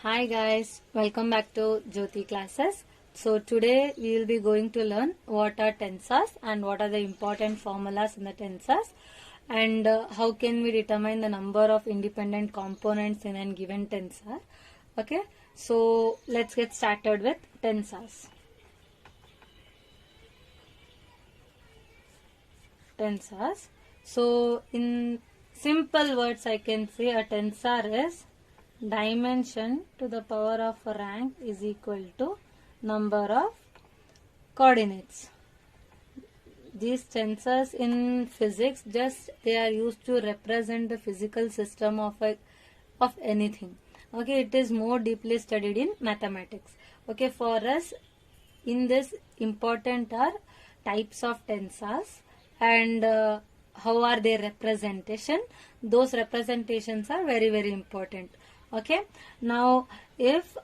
Hi guys, welcome back to Jyoti classes. So today we will be going to learn what are tensors and what are the important formulas in the tensors and how can we determine the number of independent components in a given tensor. Okay, so let's get started with tensors. Tensors. So in simple words I can say a tensor is dimension to the power of a rank is equal to number of coordinates. These tensors in physics just they are used to represent the physical system of anything. Okay, it is more deeply studied in mathematics. Okay, for us in this important are types of tensors and how are their representation. Those representations are very important. Okay, now if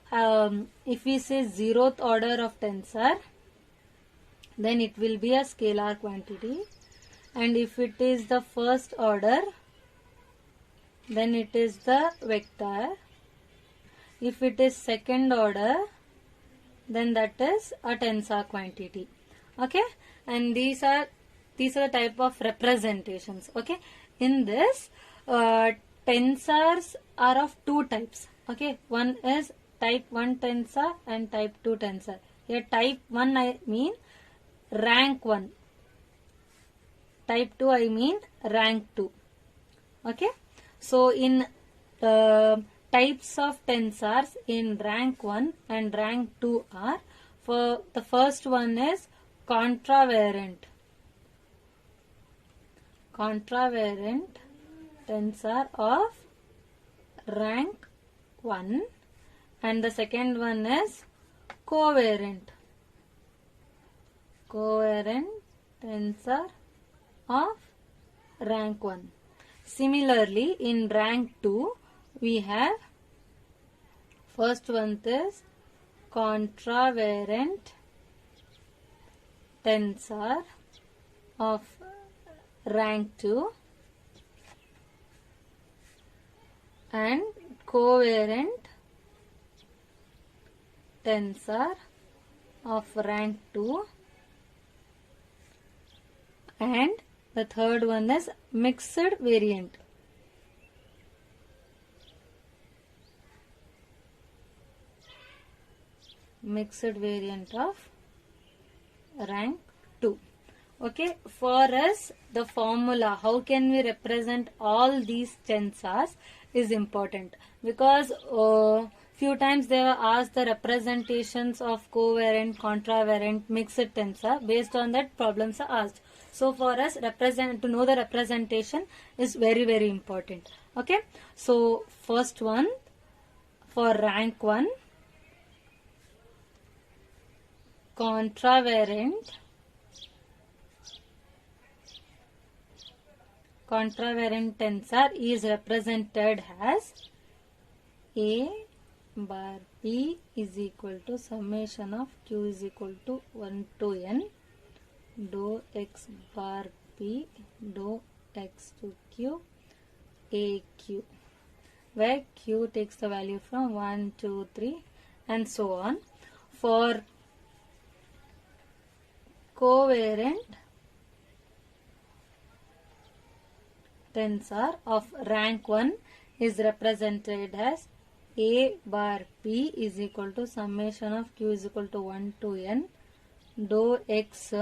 we say zeroth order of tensor, then it will be a scalar quantity, and if it is the first order, then it is the vector. If it is second order, then that is a tensor quantity. Okay, and these are the type of representations. Okay, in this tensors are of two types. Okay, one is type 1 tensor and type 2 tensor. Here type 1 I mean rank 1, type 2 I mean rank 2. Okay, so in types of tensors in rank 1 and rank 2 are, for the first one is contravariant tensor of rank 1, and the second one is covariant tensor of rank 1. Similarly, in rank 2 we have first one is contravariant tensor of rank 2 and covariant tensor of rank 2, and the third one is mixed variant. Mixed variant of rank 2. Okay, for us the formula how can we represent all these tensors is important, because few times they were asked the representations of covariant, contravariant, mixed tensor. Based on that problems are asked. So for us to know the representation is very important. Okay, so first one for rank 1, contravariant tensor is represented as A bar P is equal to summation of Q is equal to 1 to N dou X bar P dou X to Q AQ, where Q takes the value from 1, 2, 3 and so on. For covariant tensor of rank 1 is represented as A bar P is equal to summation of Q is equal to 1 to N dou X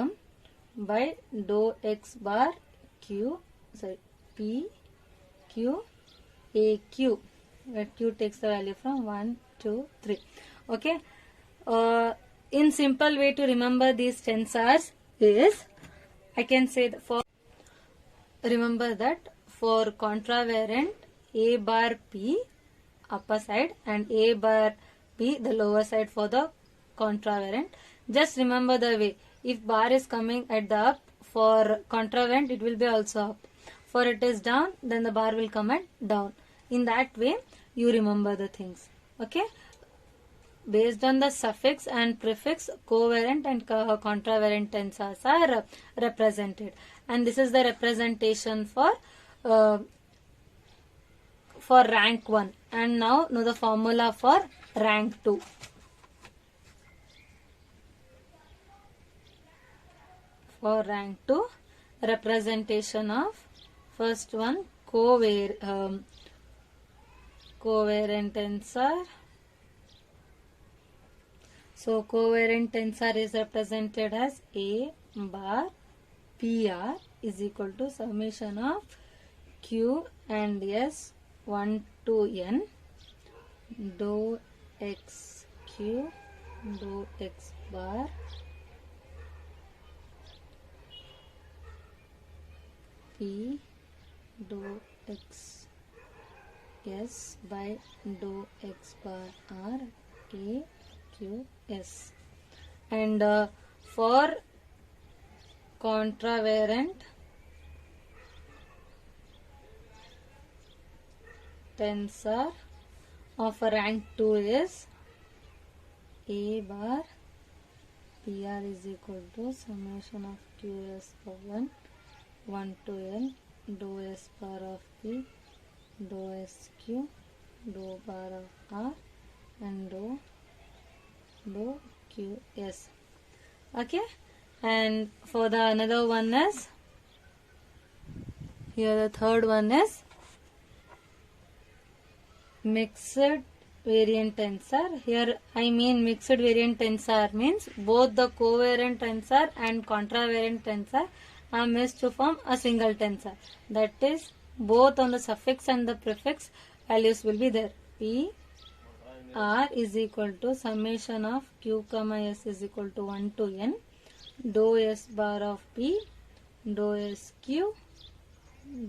by dou X bar Q, P Q AQ, where Q takes the value from 1, 2, 3. Okay, in simple way to remember these tensors is, I can say that remember that for contravariant A bar P upper side and A bar P the lower side for the contravariant. Just remember the way, if bar is coming at the up, for contravariant it will be also up. For it is down, then the bar will come at down. In that way you remember the things. Okay, based on the suffix and prefix, covariant and contravariant tensors are represented, and this is the representation for rank 1. And now know the formula for rank 2. For rank 2, representation of first one covariant tensor. So covariant tensor is represented as A bar PR is equal to summation of Q and S 1 to N dou X Q dou X bar P dou X S by dou X bar R A Q S. And for contravariant tensor of rank 2 is A bar PR is equal to summation of QS power 1 to N dou S bar of P dou SQ dou bar of R and dou QS. Okay, and for the another one is, here the third one is mixed variant tensor. Here I mean mixed variant tensor means both the covariant tensor and contravariant tensor are mixed to form a single tensor. That is, both on the suffix and the prefix values will be there. P R is equal to summation of Q comma S is equal to 1 to N dou S bar of P dou SQ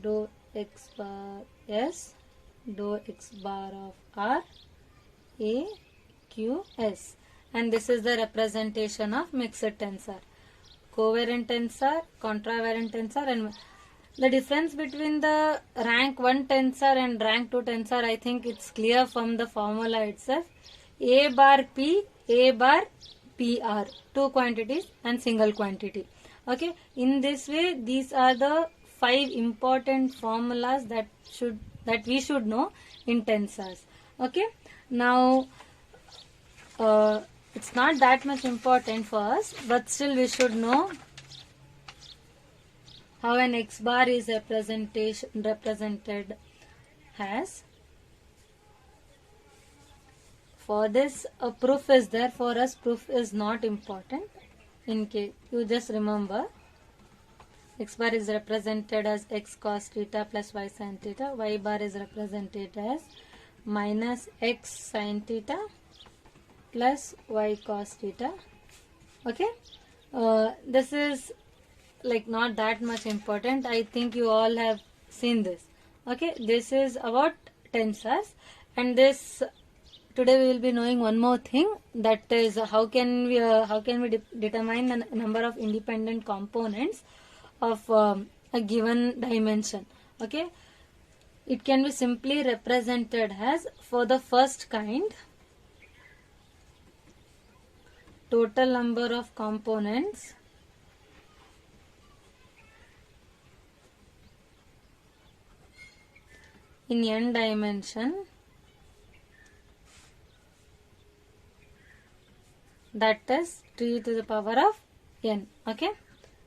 dou X bar S dou X bar of R A Q S. And this is the representation of mixed tensor. Covariant tensor, contravariant tensor, and the difference between the rank 1 tensor and rank 2 tensor, I think it's clear from the formula itself. A bar P, A bar PR, two quantities and single quantity. Okay, in this way, these are the 5 important formulas that we should know in tensors. Okay, now it's not that much important for us, but still we should know how an X bar is represented as. For this, a proof is there. For us, proof is not important. In case you just remember, X bar is represented as X cos theta plus Y sin theta. Y bar is represented as minus X sin theta plus Y cos theta. Okay, this is like not that much important. I think you all have seen this. Okay, this is about tensors, and this today we will be knowing one more thing, that is how can we determine the number of independent components of a given dimension. Okay, it can be simply represented as, for the first kind, total number of components in n dimension, that is 3 to the power of n. Okay,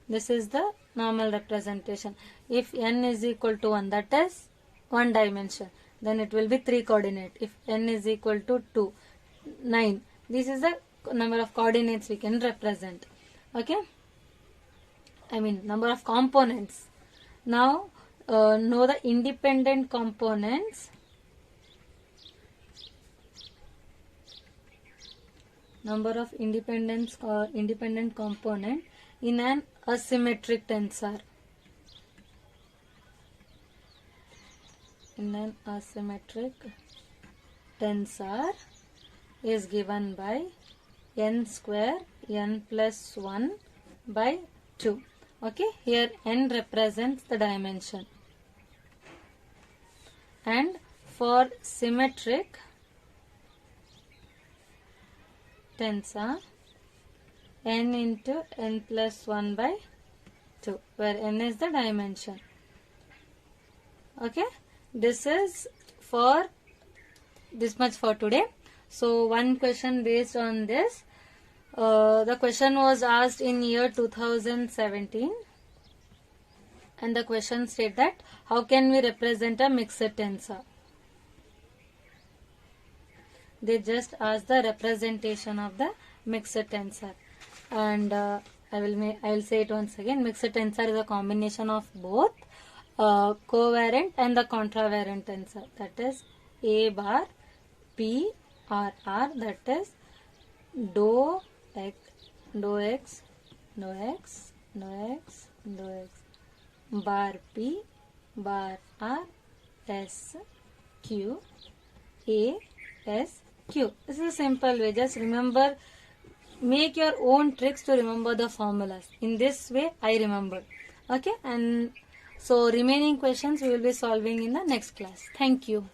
this is the normal representation. If n is equal to 1, that is 1 dimension, then it will be 3 coordinate. If n is equal to 2, 9. This is the number of coordinates we can represent. Okay, I mean number of components. Now know the independent components. Number of independent component in an asymmetric tensor. In an asymmetric tensor is given by n square n plus 1 by 2. Okay, here n represents the dimension, and for symmetric tensor, n into n plus 1 by 2, where n is the dimension. Okay, this is for this much for today. So one question based on this. The question was asked in year 2017, and the question stated that how can we represent a mixed tensor? They just asked the representation of the mixed tensor, and I will say it once again. Mixed tensor is a combination of both covariant and the contravariant tensor. That is A bar P R R. That is dou x, dou x, dou x, dou x, dou x, bar P bar R S Q A S Q. This is a simple way. Just remember, make your own tricks to remember the formulas. In this way, I remember. Okay, and so remaining questions we will be solving in the next class. Thank you.